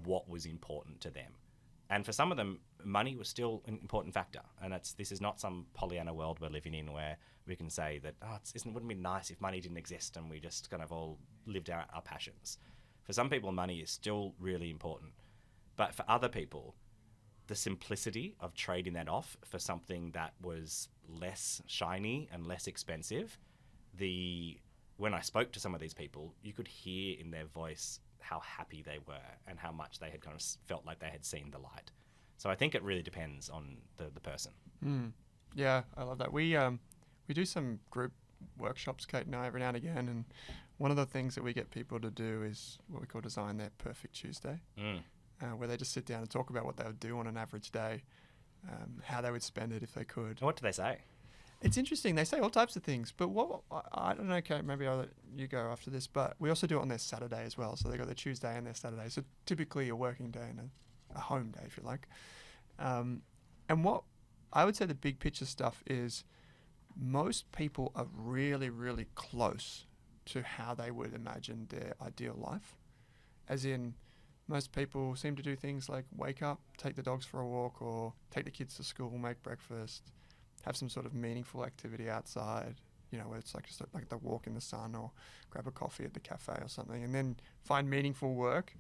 S3: what was important to them. And for some of them, money was still an important factor. And this is not some Pollyanna world we're living in where we can say that, wouldn't it be nice if money didn't exist and we just kind of all lived out our passions. For some people, money is still really important. But for other people, the simplicity of trading that off for something that was less shiny and less expensive, when I spoke to some of these people, you could hear in their voice how happy they were and how much they had kind of felt like they had seen the light. So I think it really depends on the person.
S1: Yeah, I love that. We do some group workshops, Kate and I, every now and again, and one of the things that we get people to do is what we call design their perfect Tuesday, where they just sit down and talk about what they would do on an average day, how they would spend it if they could.
S3: What do they say?
S1: It's interesting. They say all types of things, but I don't know, Kate, maybe I'll let you go after this, but we also do it on their Saturday as well. So they got their Tuesday and their Saturday. So typically a working day and a home day, if you like. And what I would say the big picture stuff is most people are really, really close to how they would imagine their ideal life. As in, most people seem to do things like wake up, take the dogs for a walk, or take the kids to school, make breakfast, have some sort of meaningful activity outside, where it's like just like the walk in the sun or grab a coffee at the cafe or something, and then find meaningful work.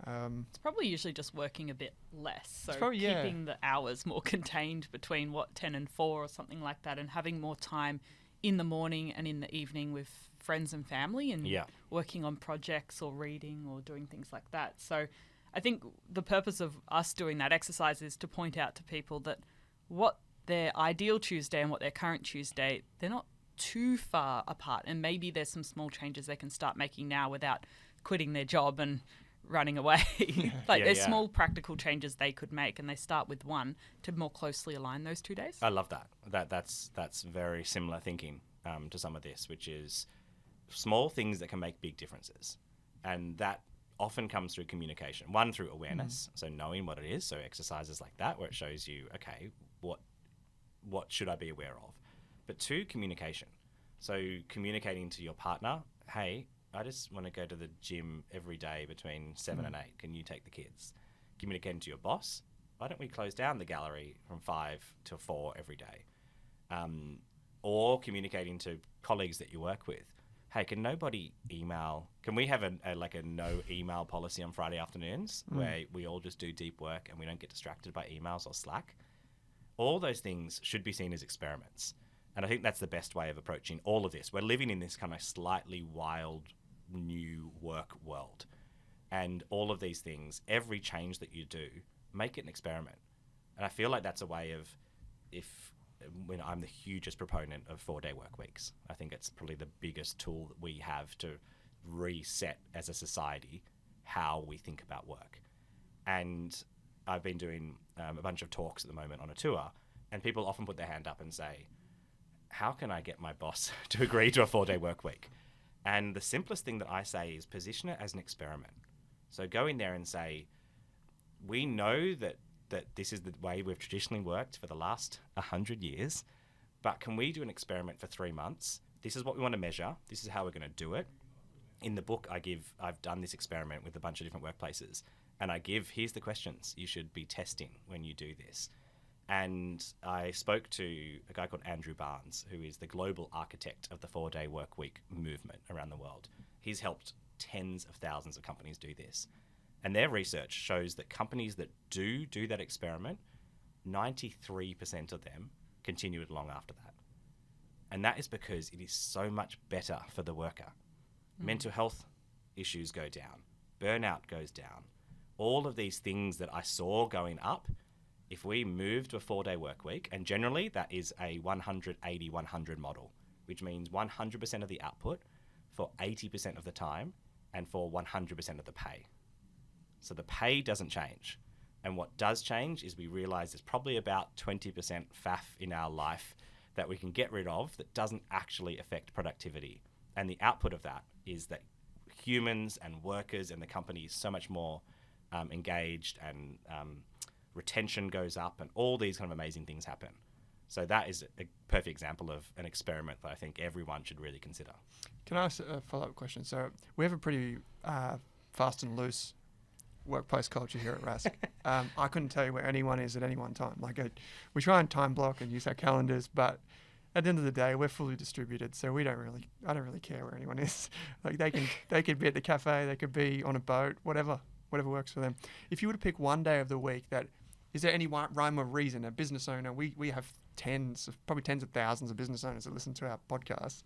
S2: It's probably usually just working a bit less, so
S1: probably,
S2: keeping the hours more contained between 10 and 4 or something like that, and having more time in the morning and in the evening with friends and family, and working on projects or reading or doing things like that. So I think the purpose of us doing that exercise is to point out to people that what their ideal Tuesday and what their current Tuesday, they're not too far apart, and maybe there's some small changes they can start making now without quitting their job and running away. There's small practical changes they could make, and they start with one to more closely align those 2 days.
S3: I love that. That's very similar thinking to some of this, which is small things that can make big differences. And that often comes through communication. One, through awareness, so knowing what it is, so exercises like that where it shows you, okay, what should I be aware of? But two, communication. So communicating to your partner, hey, I just want to go to the gym every day between 7 and 8. Can you take the kids? Communicating to your boss, why don't we close down the gallery from 5 to 4 every day? Or communicating to colleagues that you work with, hey, can nobody email? Can we have a no email policy on Friday afternoons where we all just do deep work and we don't get distracted by emails or Slack? All those things should be seen as experiments. And I think that's the best way of approaching all of this. We're living in this kind of slightly wild new work world. And all of these things, every change that you do, make it an experiment. And I feel like that's a way of, when I'm the hugest proponent of 4-day work weeks. I think it's probably the biggest tool that we have to reset as a society how we think about work. And I've been doing a bunch of talks at the moment on a tour, and people often put their hand up and say, how can I get my boss to agree to a 4-day work week? And the simplest thing that I say is position it as an experiment. So go in there and say, we know that this is the way we've traditionally worked for the last 100 years, but can we do an experiment for 3 months? This is what we want to measure. This is how we're going to do it. In the book, I've done this experiment with a bunch of different workplaces, and here's the questions you should be testing when you do this. And I spoke to a guy called Andrew Barnes, who is the global architect of the 4-day work week movement around the world. He's helped tens of thousands of companies do this. And their research shows that companies that do that experiment, 93% of them continue it long after that. And that is because it is so much better for the worker. Mental health issues go down. Burnout goes down. All of these things that I saw going up, if we move to a 4-day work week, and generally that is a 100-80-100 model, which means 100% of the output for 80% of the time and for 100% of the pay. So the pay doesn't change. And what does change is we realize there's probably about 20% faff in our life that we can get rid of that doesn't actually affect productivity. And the output of that is that humans and workers and the company is so much more engaged, and retention goes up, and all these kind of amazing things happen. So that is a perfect example of an experiment that I think everyone should really consider.
S1: Can I ask a follow-up question? So we have a pretty fast and loose workplace culture here at Rask. I couldn't tell you where anyone is at any one time. We try and time block and use our calendars, but at the end of the day, we're fully distributed, so I don't really care where anyone is. They could be at the cafe, they could be on a boat, whatever works for them. If you were to pick one day of the week is there any rhyme or reason, a business owner, we have probably tens of thousands of business owners that listen to our podcast.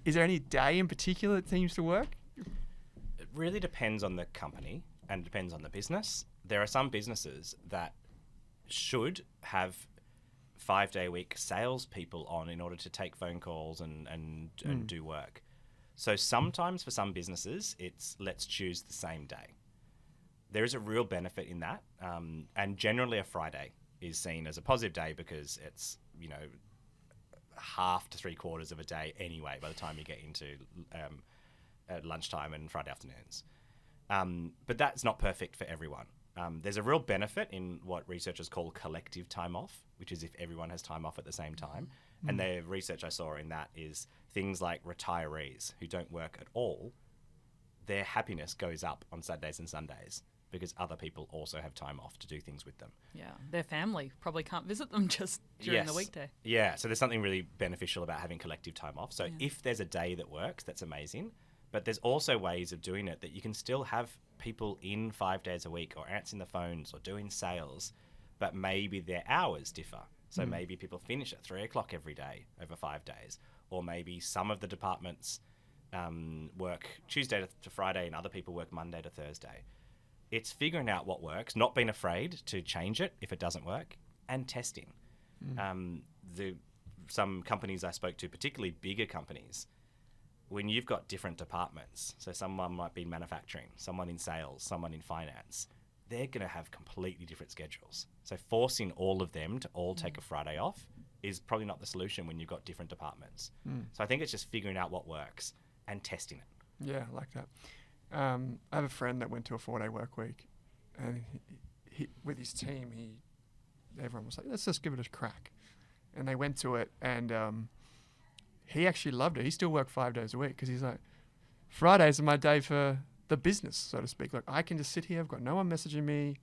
S1: Is there any day in particular that seems to work?
S3: It really depends on the company and depends on the business. There are some businesses that should have 5-day week salespeople on in order to take phone calls and do work. So sometimes for some businesses, it's let's choose the same day. There is a real benefit in that. And generally a Friday is seen as a positive day because it's, half to 3/4 of a day anyway by the time you get into at lunchtime and Friday afternoons. But that's not perfect for everyone. There's a real benefit in what researchers call collective time off, which is if everyone has time off at the same time. And the research I saw in that is things like retirees who don't work at all, their happiness goes up on Saturdays and Sundays because other people also have time off to do things with them.
S2: Yeah, their family probably can't visit them just during the weekday.
S3: Yeah, so there's something really beneficial about having collective time off. So if there's a day that works, that's amazing. But there's also ways of doing it that you can still have people in 5 days a week or answering the phones or doing sales, but maybe their hours differ. So maybe people finish at 3:00 every day over 5 days, or maybe some of the departments work Tuesday to Friday and other people work Monday to Thursday. It's figuring out what works, not being afraid to change it if it doesn't work, and testing. Some companies I spoke to, particularly bigger companies, when you've got different departments, so someone might be in manufacturing, someone in sales, someone in finance, they're going to have completely different schedules. So forcing all of them to all take a Friday off is probably not the solution when you've got different departments. So I think it's just figuring out what works and testing it.
S1: Yeah, I like that. I have a friend that went to a 4-day work week, and he with his team, everyone was like, let's just give it a crack. And they went to it, and he actually loved it. He still worked 5 days a week because he's like, Fridays are my day for the business, so to speak. Like, I can just sit here. I've got no one messaging me.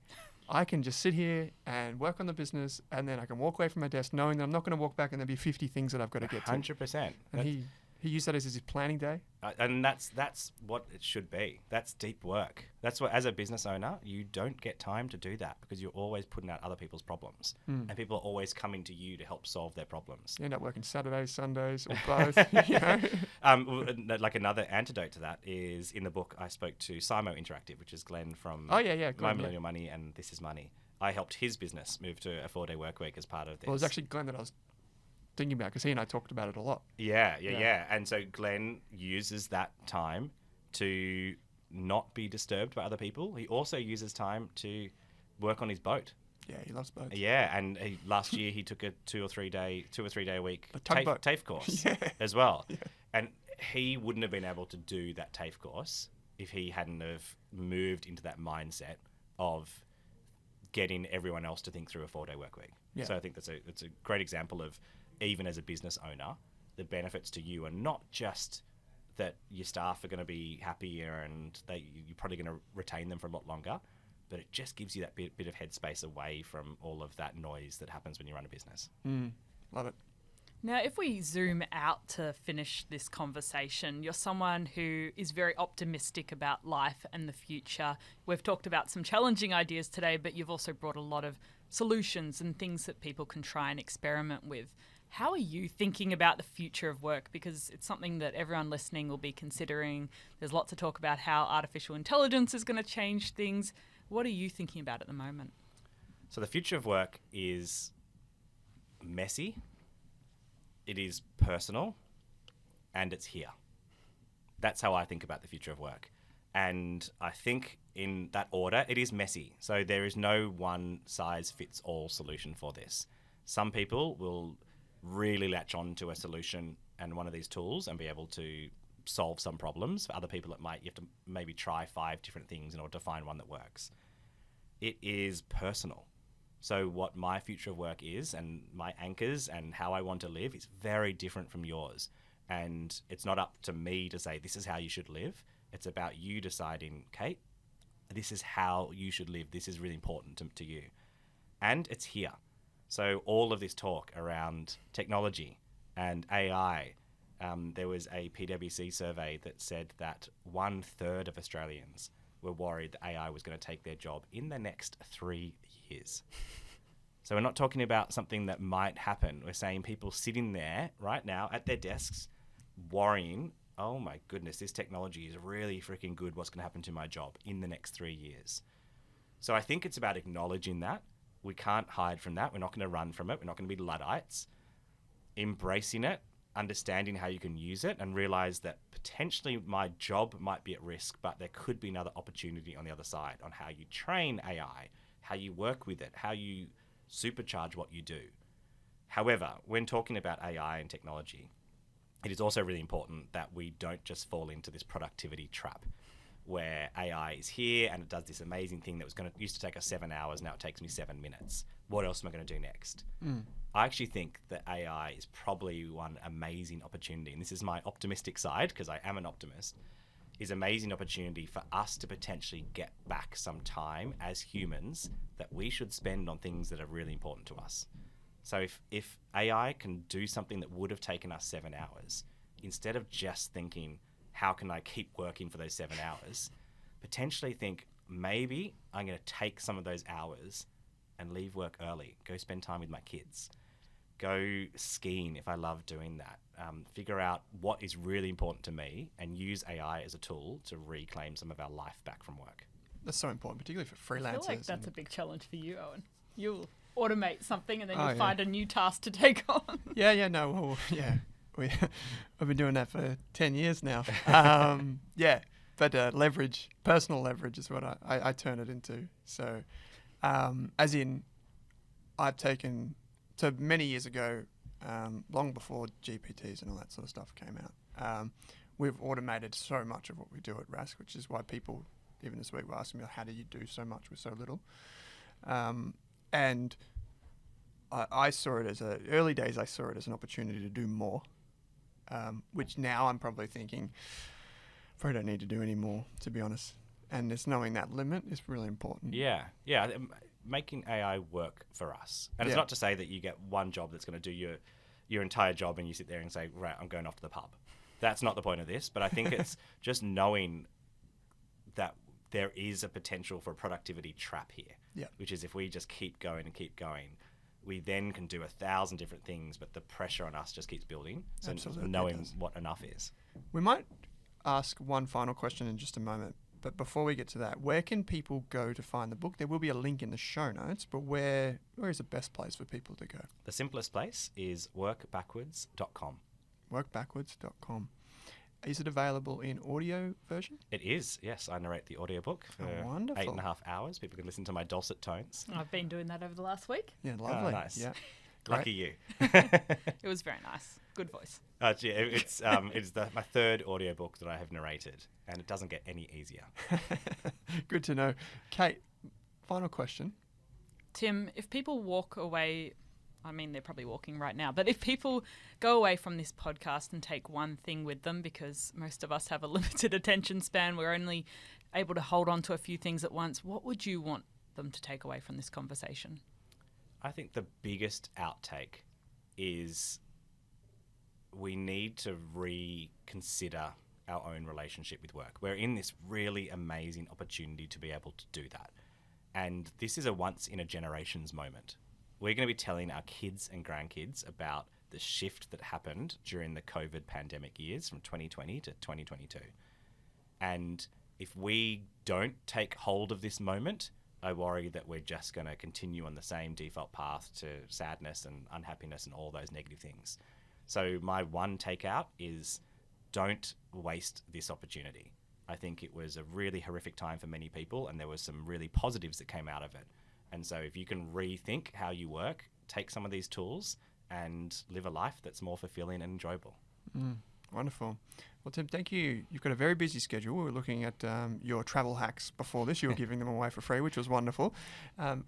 S1: I can just sit here and work on the business, and then I can walk away from my desk knowing that I'm not going to walk back and there'll be 50 things that I've got to get to.
S3: 100%.
S1: And he used that as his planning day.
S3: And that's what it should be. That's deep work. That's what, as a business owner, you don't get time to do that because you're always putting out other people's problems. And people are always coming to you to help solve their problems.
S1: You end up working Saturdays, Sundays, or both.
S3: Like another antidote to that is in the book I spoke to Simo Interactive, which is Glenn from My Millennial Money and This Is Money. I helped his business move to a 4-day work week as part of this.
S1: Well, it was actually Glenn that I was thinking about because he and I talked about it a lot.
S3: Yeah. And so Glenn uses that time to not be disturbed by other people. He also uses time to work on his boat.
S1: Yeah, he loves boats.
S3: Yeah, and last year he took a 2 or 3 day a week TAFE course as well. Yeah. And he wouldn't have been able to do that TAFE course if he hadn't have moved into that mindset of getting everyone else to think through a 4-day work week. Yeah. So I think that's a great example of, even as a business owner, the benefits to you are not just that your staff are going to be happier and you're probably going to retain them for a lot longer, but it just gives you that bit of headspace away from all of that noise that happens when you run a business.
S1: Love it.
S2: Now, if we zoom out to finish this conversation, you're someone who is very optimistic about life and the future. We've talked about some challenging ideas today, but you've also brought a lot of solutions and things that people can try and experiment with. How are you thinking about the future of work? Because it's something that everyone listening will be considering. There's lots of talk about how artificial intelligence is going to change things. What are you thinking about at the moment?
S3: So the future of work is messy. It is personal, and it's here. That's how I think about the future of work. And I think in that order, it is messy. So there is no one size fits all solution for this. Some people will really latch on to a solution and one of these tools and be able to solve some problems. For other people, you have to maybe try 5 different things in order to find one that works. It is personal. So what my future of work is and my anchors and how I want to live is very different from yours. And it's not up to me to say, this is how you should live. It's about you deciding, Kate, this is how you should live. This is really important to you. And it's here. So all of this talk around technology and AI, there was a PwC survey that said that 1/3 of Australians were worried that AI was going to take their job in the next 3 years. So we're not talking about something that might happen. We're saying people sitting there right now at their desks worrying, oh my goodness, this technology is really freaking good. What's going to happen to my job in the next 3 years? So I think it's about acknowledging that. We can't hide from that. We're not going to run from it. We're not going to be Luddites. Embracing it, understanding how you can use it, and realize that potentially my job might be at risk, but there could be another opportunity on the other side on how you train AI, how you work with it, how you supercharge what you do. However, when talking about AI and technology, it is also really important that we don't just fall into this productivity trap where AI is here and it does this amazing thing that used to take us 7 hours, now it takes me 7 minutes. What else am I going to do next? I actually think that AI is probably one amazing opportunity, and this is my optimistic side because I am an optimist, is amazing opportunity for us to potentially get back some time as humans that we should spend on things that are really important to us. So if AI can do something that would have taken us 7 hours, instead of just thinking, how can I keep working for those 7 hours, potentially think, maybe I'm going to take some of those hours and leave work early, go spend time with my kids, go skiing if I love doing that, figure out what is really important to me and use AI as a tool to reclaim some of our life back from work.
S1: That's so important, particularly for freelancers.
S2: I feel like that's a big challenge for you, Owen. You'll automate something and then you'll find a new task to take on. I've been doing that for 10 years now. But leverage, personal leverage is what I turn it into. So, as in, I've taken, so many years ago, long before GPTs and all that sort of stuff came out, we've automated so much of what we do at Rask, which is why people, even this week, were asking me, how do you do so much with so little? And I saw it as early days, I saw it as an opportunity to do more, which now I'm probably thinking, probably don't need to do any more, to be honest. And just knowing that limit is really important.
S3: Yeah. Making AI work for us. And it's not to say that you get one job that's going to do your entire job and you sit there and say, right, I'm going off to the pub. That's not the point of this. But I think it's just knowing that there is a potential for a productivity trap here, which is if we just keep going and keep going, we then can do 1,000 different things, but the pressure on us just keeps building. So knowing what enough is. We
S1: might ask one final question in just a moment. But before we get to that, where can people go to find the book? There will be a link in the show notes, but where is the best place for people to go?
S3: The simplest place is workbackwards.com.
S1: Workbackwards.com. Is it available in audio version?
S3: It is, yes. I narrate the audiobook for 8.5 hours. People can listen to my dulcet tones.
S2: I've been doing that over the last week.
S1: Yeah, lovely.
S3: Oh, nice.
S1: Yeah.
S3: Lucky you.
S2: It was very nice. Good voice.
S3: It's my third audiobook that I have narrated, and it doesn't get any easier.
S1: Good to know. Kate, final question.
S2: Tim, if people walk away, I mean, they're probably walking right now, but if people go away from this podcast and take one thing with them, because most of us have a limited attention span, we're only able to hold on to a few things at once, what would you want them to take away from this conversation?
S3: I think the biggest outtake is we need to reconsider our own relationship with work. We're in this really amazing opportunity to be able to do that. And this is a once in a generation's moment. We're going to be telling our kids and grandkids about the shift that happened during the COVID pandemic years from 2020 to 2022. And if we don't take hold of this moment, I worry that we're just going to continue on the same default path to sadness and unhappiness and all those negative things. So my one takeout is don't waste this opportunity. I think it was a really horrific time for many people, and there were some really positives that came out of it. And so if you can rethink how you work, take some of these tools and live a life that's more fulfilling and enjoyable.
S1: Wonderful. Well, Tim, thank you. You've got a very busy schedule. We were looking at your travel hacks before this. You were giving them away for free, which was wonderful.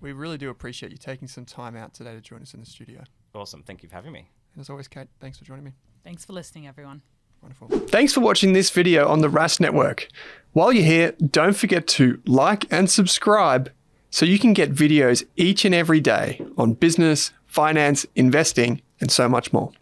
S1: We really do appreciate you taking some time out today to join us in the studio.
S3: Awesome. Thank you for having me.
S1: And as always, Kate, thanks for joining me.
S2: Thanks for listening, everyone.
S1: Wonderful.
S4: Thanks for watching this video on the Rask Network. While you're here, don't forget to like and subscribe so you can get videos each and every day on business, finance, investing, and so much more.